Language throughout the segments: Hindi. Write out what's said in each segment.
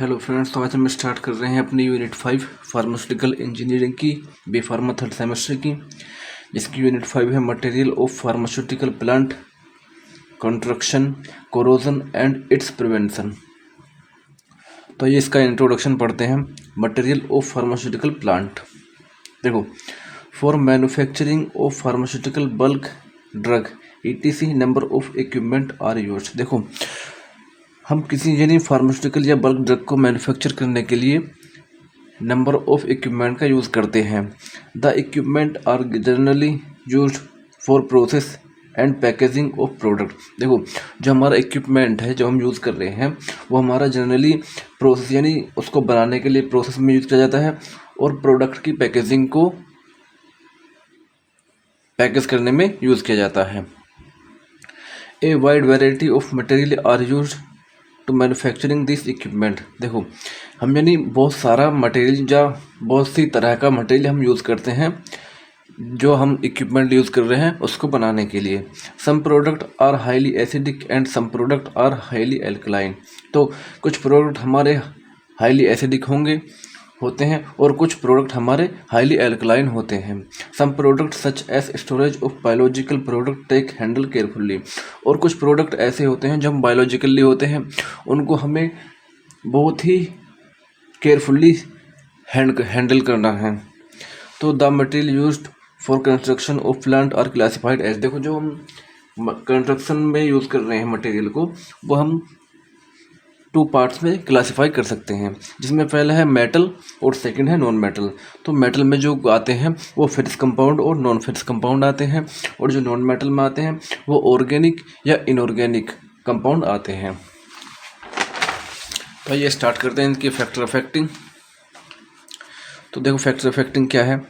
हेलो फ्रेंड्स, तो आज हम स्टार्ट कर रहे हैं अपनी यूनिट 5 फार्मास्यूटिकल इंजीनियरिंग की बी फार्मा थर्ड सेमेस्टर की, जिसकी यूनिट 5 है material of pharmaceutical plant construction, corrosion and its prevention. तो ये इसका इंट्रोडक्शन पढ़ते हैं। मटेरियल ऑफ फार्मास्यूटिकल प्लांट, देखो, for manufacturing of pharmaceutical bulk drug ETC number of equipment are used. देखो, हम किसी यानी फार्मास्यूटिकल या बल्क ड्रग को मैन्युफैक्चर करने के लिए नंबर ऑफ इक्विपमेंट का यूज़ करते हैं। The equipment are generally used for process and packaging of product. देखो, जो हमारा इक्विपमेंट है जो हम यूज़ कर रहे हैं वो हमारा जनरली प्रोसेस यानी उसको बनाने के लिए प्रोसेस में यूज़ किया जाता है और प्रोडक्ट की पैकेजिंग को पैकेज करने में यूज़ किया जाता है। A wide variety of material are used to manufacturing this equipment. देखो, हम यानी बहुत सारा मटेरियल या बहुत सी तरह का मटेरियल हम यूज़ करते हैं जो हम इक्विपमेंट यूज़ कर रहे हैं उसको बनाने के लिए। Some product are highly acidic and some product are highly alkaline. तो कुछ प्रोडक्ट हमारे हाईली एसिडिक होते हैं और कुछ प्रोडक्ट हमारे हाईली एल्कलाइन होते हैं। Some product such as storage of biological product take handle carefully. और कुछ प्रोडक्ट ऐसे होते हैं जो हम बायोलॉजिकली होते हैं, उनको हमें बहुत ही केयरफुली हैंडल करना है। तो the material used for construction of plant are classified as. देखो, जो हम कंस्ट्रक्शन में यूज़ कर रहे हैं मटेरियल को, वो हम 2 पार्ट्स में क्लासिफाई कर सकते हैं, जिसमें पहला है मेटल और सेकंड है नॉन मेटल। तो मेटल में जो आते हैं वो फेरस कंपाउंड और नॉन फेरस कंपाउंड आते हैं, और जो नॉन मेटल में आते हैं वो ऑर्गेनिक या इनऑर्गेनिक कंपाउंड आते हैं। तो ये स्टार्ट करते हैं इनकी फैक्टर अफेक्टिंग। तो देखो, फैक्टर अफेक्टिंग क्या है।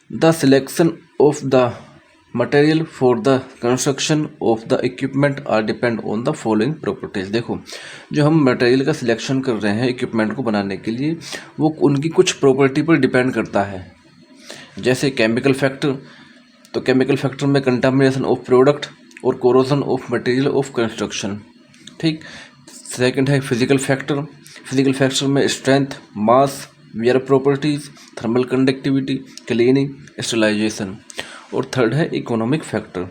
The selection of the material for the construction of the equipment are depend on the following properties. देखो, जो हम मटेरियल का सिलेक्शन कर रहे हैं इक्विपमेंट को बनाने के लिए, वो उनकी कुछ प्रॉपर्टी पर डिपेंड करता है। जैसे केमिकल फैक्टर, तो केमिकल फैक्टर में कंटामिनेशन ऑफ प्रोडक्ट और corrosion of material of construction. ठीक। सेकंड है फिजिकल फैक्टर। फिजिकल फैक्टर में strength, mass, wear properties, thermal conductivity, cleaning, sterilisation. और थर्ड है इकोनॉमिक फैक्टर।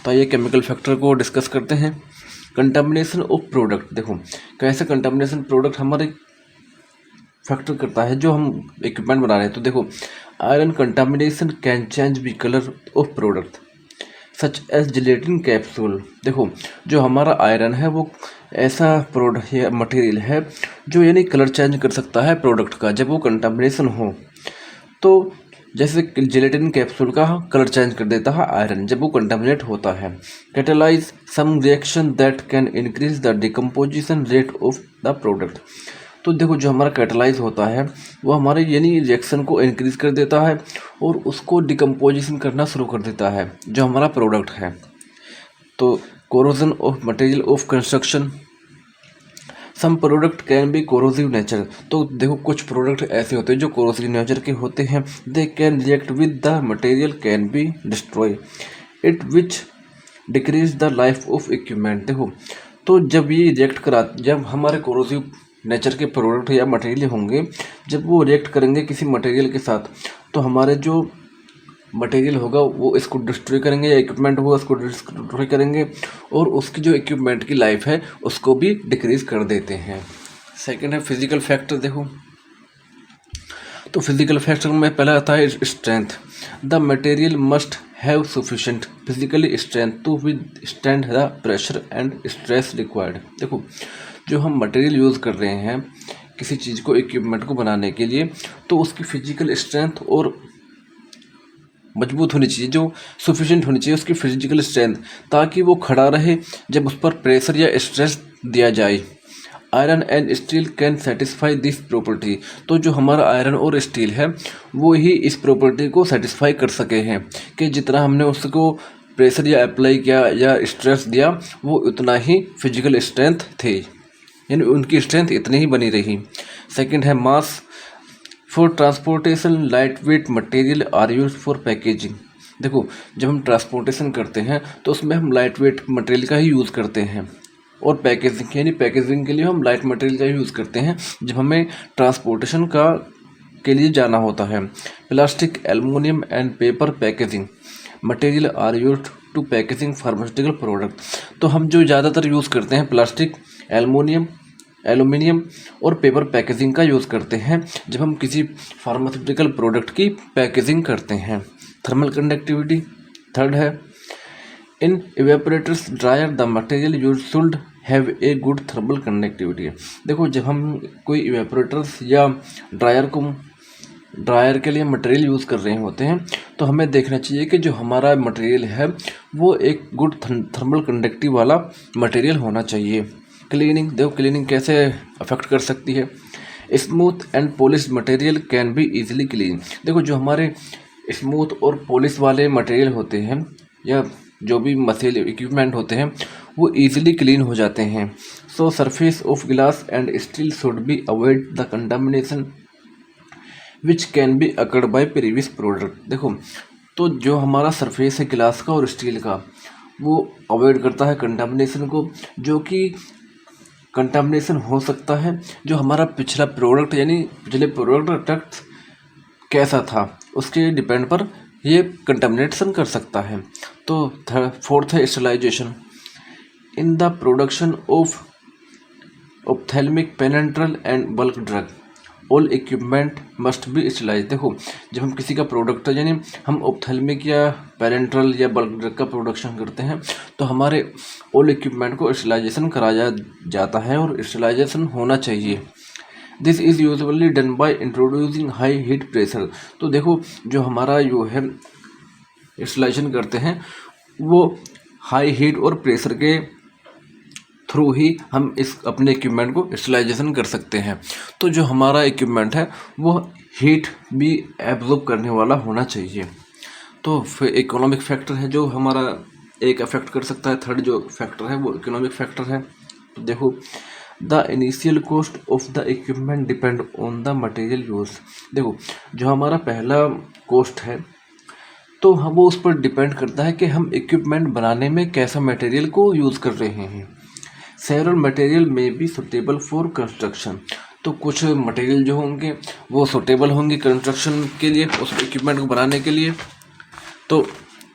तो ये केमिकल फैक्टर को डिस्कस करते हैं। कंटामिनेशन ऑफ प्रोडक्ट, देखो कैसे कंटामिनेशन प्रोडक्ट हमारे फैक्टर करता है जो हम इक्विपमेंट बना रहे हैं। तो देखो, iron contamination can change the colour of product such as gelatin capsule. देखो, जो हमारा आयरन है वो ऐसा प्रोडक्ट या मटेरियल है जो यानी कलर चेंज कर सकता है प्रोडक्ट का जब वो कंटामिनेशन हो। तो जैसे जिलेटिन कैप्सूल का कलर चेंज कर देता है आयरन जब वो कंटामिनेट होता है। Catalyse some reaction that can increase the decomposition rate of the product. तो देखो, जो हमारा कैटेलाइज होता है वो हमारे यानी रिएक्शन को इंक्रीज कर देता है और उसको डिकम्पोजिशन करना शुरू कर देता है जो हमारा प्रोडक्ट है। तो corrosion of material of construction, some product can be corrosive nature. तो देखो, कुछ प्रोडक्ट ऐसे होते हैं जो कोरोसिव नेचर के होते हैं। They can react with the material can be destroy it which decrease the life of equipment. देखो, तो जब ये जब हमारे कोरोसिव नेचर के प्रोडक्ट या मटेरियल होंगे, जब वो रिएक्ट करेंगे किसी मटेरियल के साथ, तो हमारे जो मटेरियल होगा वो इसको डिस्ट्रॉय करेंगे या इक्विपमेंट होगा उसको डिस्ट्रॉय करेंगे, और उसकी जो इक्विपमेंट की लाइफ है उसको भी डिक्रीज कर देते हैं। सेकंड है फिजिकल फैक्टर। देखो, तो फिजिकल फैक्टर में पहला आता है strength. The material must have sufficient physically strength to withstand the pressure and stress required. देखो, जो हम मटेरियल यूज़ कर रहे हैं किसी चीज़ को इक्विपमेंट को बनाने के लिए, तो उसकी फिजिकल स्ट्रेंथ और मजबूत होनी चाहिए, जो सफिशिएंट होनी चाहिए उसकी फिजिकल स्ट्रेंथ, ताकि वो खड़ा रहे जब उस पर प्रेशर या स्ट्रेस दिया जाए। Iron and steel can satisfy this property. तो जो हमारा आयरन और स्टील है वो ही इस प्रॉपर्टी को सेटिस्फाई कर सके हैं कि जितना हमने उसको प्रेशर या अप्लाई किया या स्ट्रेस दिया वो उतना ही फिजिकल स्ट्रेंथ थे, यानी उनकी स्ट्रेंथ इतनी ही बनी रही। सेकंड है mass. For transportation light weight material are use for packaging. देखो, जब हम ट्रांसपोर्टेशन करते हैं तो उसमें हम लाइट वेट मटेरियल का ही यूज़ करते हैं। और पैकेजिंग, यानी पैकेजिंग के लिए हम लाइट मटेरियल का यूज़ करते हैं जब हमें ट्रांसपोर्टेशन का के लिए जाना होता है। Plastic, aluminium and paper packaging material are used to packaging pharmaceutical product. तो हम जो ज़्यादातर यूज़ करते हैं प्लास्टिक, एल्युमिनियम और पेपर पैकेजिंग का यूज़ करते हैं जब हम किसी फार्मास्यूटिकल प्रोडक्ट की पैकेजिंग करते हैं। थर्मल कंडक्टिविटी थर्ड है, in evaporators dryer the material use should have a good thermal conductivity. देखो जब हम कोई इवेपोरेटर्स या ड्रायर के लिए मटेरियल यूज़ कर रहे होते हैं तो हमें देखना चाहिए कि जो हमारा मटेरियल है वो एक गुड थर्मल कंडक्टिव वाला मटेरियल होना चाहिए। क्लीनिंग, देखो क्लीनिंग कैसे अफेक्ट कर सकती है। Smooth and polish material can be easily clean. देखो जो हमारे स्मूथ और पॉलिश वाले मटेरियल होते हैं या जो भी मशीन इक्विपमेंट होते हैं वो इजीली क्लीन हो जाते हैं। सो surface of glass and steel should be avoid the contamination which can be occurred bye previous product. देखो तो जो हमारा सरफेस है ग्लास का और स्टील का वो अवॉइड करता है कंटामिनेशन को, जो कि कंटामिनेशन हो सकता है जो हमारा पिछला प्रोडक्ट यानी पिछले प्रोडक्ट कैसा था उसके डिपेंड पर ये कंटामिनेशन कर सकता है। तो फोर्थ है sterilization in the production of ophthalmic, parenteral and bulk drug all equipment must be sterilize. देखो जब हम किसी का प्रोडक्ट यानी हम ऑप्थेल्मिक या पेरेंट्रल या बल्क ड्रग का प्रोडक्शन करते हैं तो हमारे ऑल इक्विपमेंट को स्टरलाइजेशन कराया जाता है और स्टरलाइजेशन होना चाहिए। This is usually done by introducing high heat pressure. तो देखो जो हमारा जो है स्टरलाइजेशन करते हैं वो हाई हीट और प्रेशर के थ्रू ही हम इस अपने इक्विपमेंट को स्टरलाइजेशन कर सकते हैं। तो जो हमारा इक्विपमेंट है वो हीट भी एब्जॉर्ब करने वाला होना चाहिए। तो फिर इकोनॉमिक फैक्टर है जो हमारा एक अफेक्ट कर सकता है। थर्ड जो फैक्टर है वो इकोनॉमिक फैक्टर है। तो देखो the initial cost of the equipment depend on the material use. देखो जो हमारा पहला कॉस्ट है तो हम वो उस पर डिपेंड करता है कि हम इक्विपमेंट बनाने में कैसा मटेरियल को यूज़ कर रहे हैं। सेवरल मटेरियल में बी सुटेबल फॉर कंस्ट्रक्शन। तो कुछ मटेरियल जो होंगे वो सुटेबल होंगे कंस्ट्रक्शन के लिए, उस इक्विपमेंट को बनाने के लिए। तो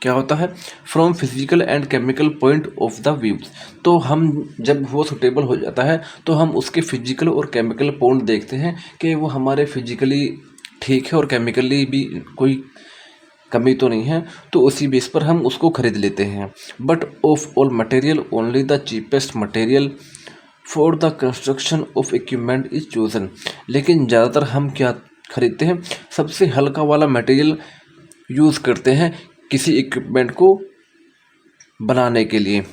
क्या होता है from physical and chemical point of the view. तो हम जब वो सुटेबल हो जाता है तो हम उसके फिजिकल और केमिकल पॉइंट देखते हैं कि वो हमारे फिजिकली ठीक है और केमिकली भी कोई कमी तो नहीं है, तो उसी बेस पर हम उसको खरीद लेते हैं। But of all material only the cheapest material for the construction of equipment is chosen. लेकिन ज़्यादातर हम क्या खरीदते हैं, सबसे हल्का वाला मटेरियल यूज़ करते हैं किसी इक्विपमेंट को बनाने के लिए।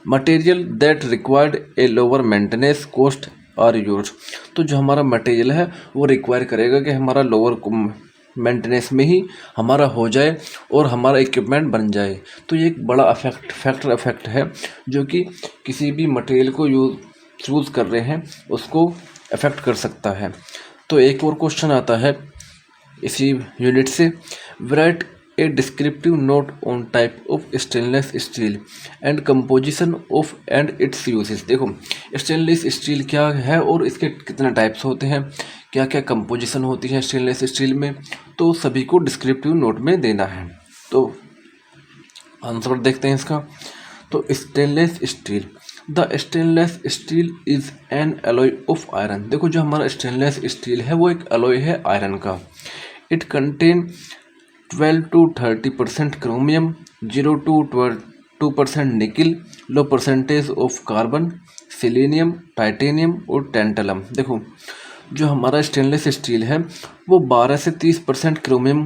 Material that required a lower maintenance cost are used. तो जो हमारा मटेरियल है वो रिक्वायर करेगा कि हमारा लोअर मेंटेनेंस में ही हमारा हो जाए और हमारा इक्विपमेंट बन जाए। तो ये एक बड़ा फैक्टर अफेक्ट है जो कि किसी भी मटेरियल को यूज़ कर रहे हैं उसको अफेक्ट कर सकता है। तो एक और क्वेश्चन आता है इसी यूनिट से, right A descriptive note on type of stainless steel and composition of and it's uses. देखो स्टेनलेस स्टील क्या है और इसके कितने टाइप्स होते हैं, क्या क्या कंपोजिशन होती है स्टेनलेस स्टील में, तो सभी को डिस्क्रिप्टिव नोट में देना है। तो आंसर देखते हैं इसका। तो stainless steel, the stainless steel is an alloy of iron. देखो जो हमारा स्टेनलेस स्टील है वो एक एलॉय है आयरन का। It contain 12 to 30% chromium, 0 to 2% nickel, low percentage of carbon, selenium, titanium और टेंटलम। देखो जो हमारा स्टेनलेस स्टील है वो 12 से 30% क्रोमियम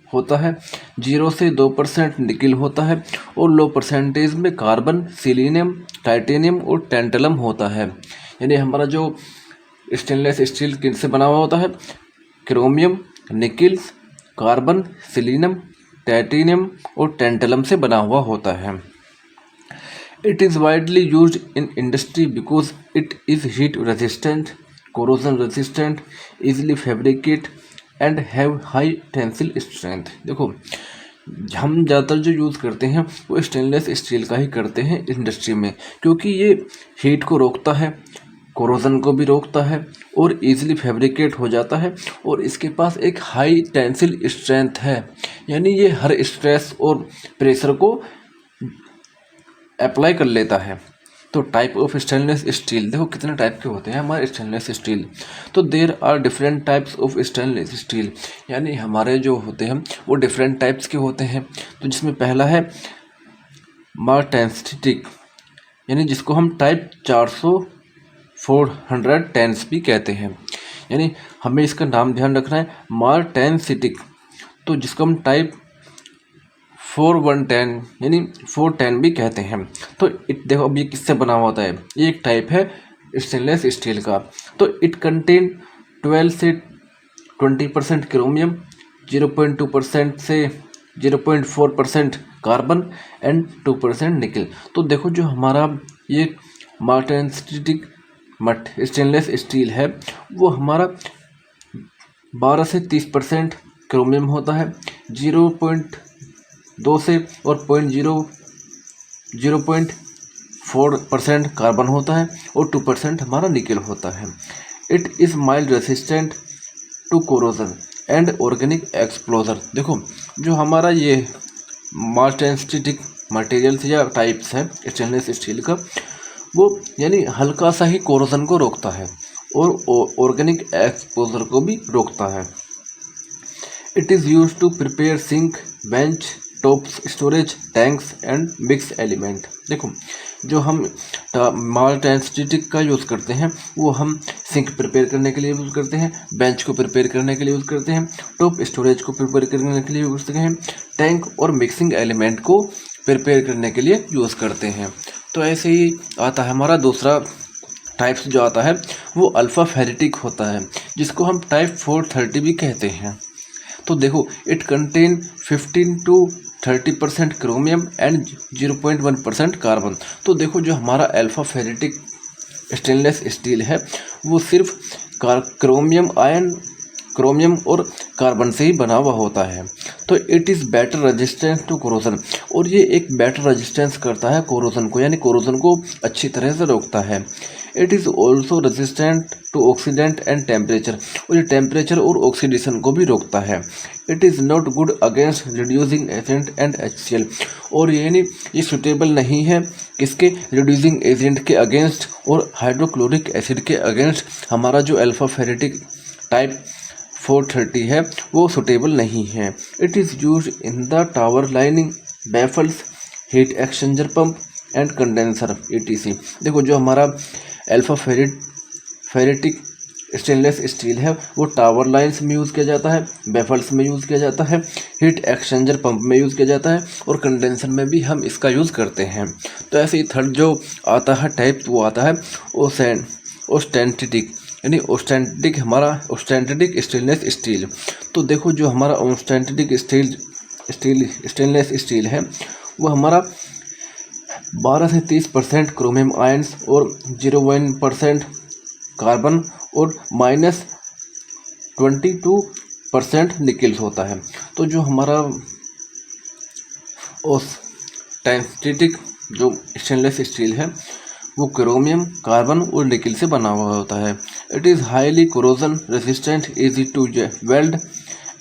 होता है, 0 से 2% निकिल होता है और लो परसेंटेज में कार्बन, सेलेनियम, टाइटेनियम और टेंटलम होता है। यानी हमारा जो स्टेनलेस स्टील किन से बना हुआ होता है, chromium, nickel, carbon, selenium, titanium और टेंटलम से बना हुआ होता है। It is widely used in industry because it is heat resistant, corrosion resistant, easily fabricate and have high tensile strength. देखो हम ज़्यादातर जो यूज़ करते हैं वो स्टेनलेस स्टील का ही करते हैं इंडस्ट्री में, क्योंकि ये हीट को रोकता है, कोरोजन को भी रोकता है और इजीली फैब्रिकेट हो जाता है, और इसके पास एक हाई टेंसिल स्ट्रेंथ है, यानी ये हर स्ट्रेस और प्रेशर को अप्लाई कर लेता है। तो टाइप ऑफ स्टेनलेस स्टील, देखो कितने टाइप के होते हैं हमारे स्टेनलेस स्टील। तो there are different types of stainless steel, यानी हमारे जो होते हैं वो डिफरेंट टाइप्स के होते हैं। तो जिसमें पहला है मार्टेंसिटिक, यानी जिसको हम टाइप 400 410 भी कहते हैं, यानी हमें इसका नाम ध्यान रखना है मार्टेंसिटिक। तो जिसको हम टाइप 4110 यानी 410 भी कहते हैं। तो देखो अब ये किससे बना हुआ होता है, ये एक टाइप है स्टेनलेस स्टील का। तो इट कंटेन 12 से 20% क्रोमियम, 0.2% से 0.4% कार्बन एंड 2% निकल। तो देखो जो हमारा ये मार्टेंसिटिक स्टेनलेस स्टील है वो हमारा 12 से 30% क्रोमियम होता है, 0.2 से और 0.4% कार्बन होता है और 2% हमारा निकल होता है। It is mild resistant to corrosion and organic exposure. देखो जो हमारा ये मार्टेंसिटिक मटेरियल्स या टाइप्स है स्टेनलेस स्टील का, वो यानी हल्का सा ही कोरोजन को रोकता है और ऑर्गेनिक एक्सपोजर को भी रोकता है। It is use to prepare sink, bench tops, storage tanks and mix element. देखो जो हम मार्टेंसिटिक का यूज़ करते हैं वो हम सिंक प्रिपेयर करने के लिए यूज़ करते हैं, बेंच को प्रिपेयर करने के लिए यूज़ करते हैं, टॉप स्टोरेज को प्रिपेयर करने के लिए यूज़ करते हैं, टैंक और मिक्सिंग एलिमेंट को प्रिपेयर करने के लिए यूज़ करते हैं। तो ऐसे ही आता है हमारा दूसरा टाइप्स जो आता है वो अल्फ़ा फेरिटिक होता है, जिसको हम टाइप 430 भी कहते हैं। तो देखो it contain 15 to 30% chromium and 0.1% carbon. तो देखो जो हमारा अल्फ़ा फेरिटिक स्टेनलेस स्टील है वो सिर्फ क्रोमियम और कार्बन से ही बना हुआ होता है। तो it is better resistance to corrosion, और ये एक बेटर रेजिस्टेंस करता है कोरोजन को, यानी कोरोजन को अच्छी तरह से रोकता है। It is also resistant to oxidant and temperature, और ये टेम्परेचर और ऑक्सीडेशन को भी रोकता है। It is not good against reducing agent and HCl, और यानी ये सुटेबल नहीं है किसके, रिड्यूसिंग एजेंट के अगेंस्ट और हाइड्रोक्लोरिक एसिड के अगेंस्ट। हमारा जो अल्फ़ा फेरिटिक टाइप 430 है वो सुटेबल नहीं है। It is use in the tower lining, baffles, heat exchanger pump and condenser ETC। देखो जो हमारा अल्फ़ा फेरिटिक स्टेनलेस स्टील है वो टावर लाइन्स में यूज़ किया जाता है, बैफल्स में यूज़ किया जाता है, हीट एक्सचेंजर पंप में यूज़ किया जाता है और कंडेंसर में भी हम इसका यूज़ करते हैं। तो ऐसे ही थर्ड जो आता है टाइप वो आता है ऑस्टेंटिटिक, यानी ऑस्टेंटिटिक हमारा ऑस्टेंटिटिक स्टेनलेस स्टील। तो देखो जो हमारा ऑस्टेंटिटिक स्टेनलेस स्टील है वो हमारा 12 से 30% क्रोमियम आयंस और 0.1% कार्बन और -22% निकल होता है। तो जो हमारा ऑस्टेंटिटिक जो स्टेनलेस स्टील है वो क्रोमियम, कार्बन और निकल से बना हुआ होता है। It is highly corrosion resistant, easy to weld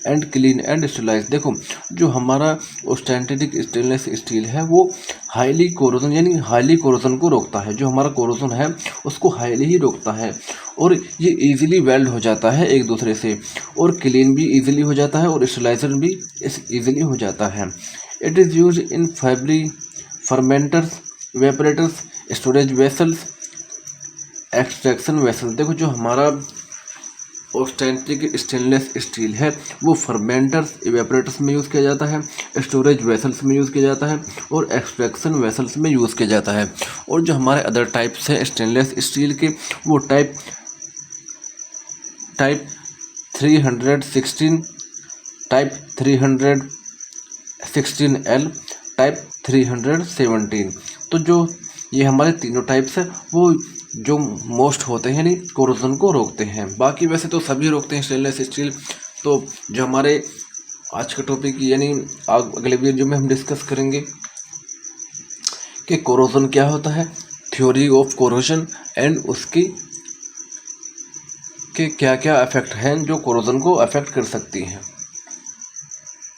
and clean and sterilise. देखो जो हमारा ऑस्टेंटिटिक स्टेनलेस स्टील है वो हाईली कोरोजन यानी हाईली कोरोजन को रोकता है, जो हमारा कोरोजन है उसको हाईली ही रोकता है, और ये इजीली वेल्ड हो जाता है एक दूसरे से, और क्लीन भी इजीली हो जाता है और स्टेलाइजर भी इजीली हो जाता है। It is use in fermenters, evaporators, storage vessels, extraction vessel. देखो जो हमारा ऑस्टेंटिक स्टेनलेस स्टील है वो फर्मेंटर्स, इवेपोरेटर्स में यूज़ किया जाता है, स्टोरेज वेसल्स में यूज़ किया जाता है और एक्सट्रैक्शन वेसल्स में यूज़ किया जाता है। और जो हमारे अदर टाइप्स हैं स्टेनलेस स्टील के वो टाइप 316, टाइप 316L, टाइप 317। तो जो ये हमारे तीनों टाइप्स हैं वो जो मोस्ट होते हैं यानी कोरोजन को रोकते हैं। बाकी वैसे तो सभी रोकते हैं स्टेनलेस स्टील। तो जो हमारे आज का टॉपिक यानी अगले वीडियो में हम डिस्कस करेंगे कि कोरोजन क्या होता है, थ्योरी ऑफ कोरोजन एंड उसकी के क्या क्या इफेक्ट हैं जो कोरोजन को अफेक्ट कर सकती हैं।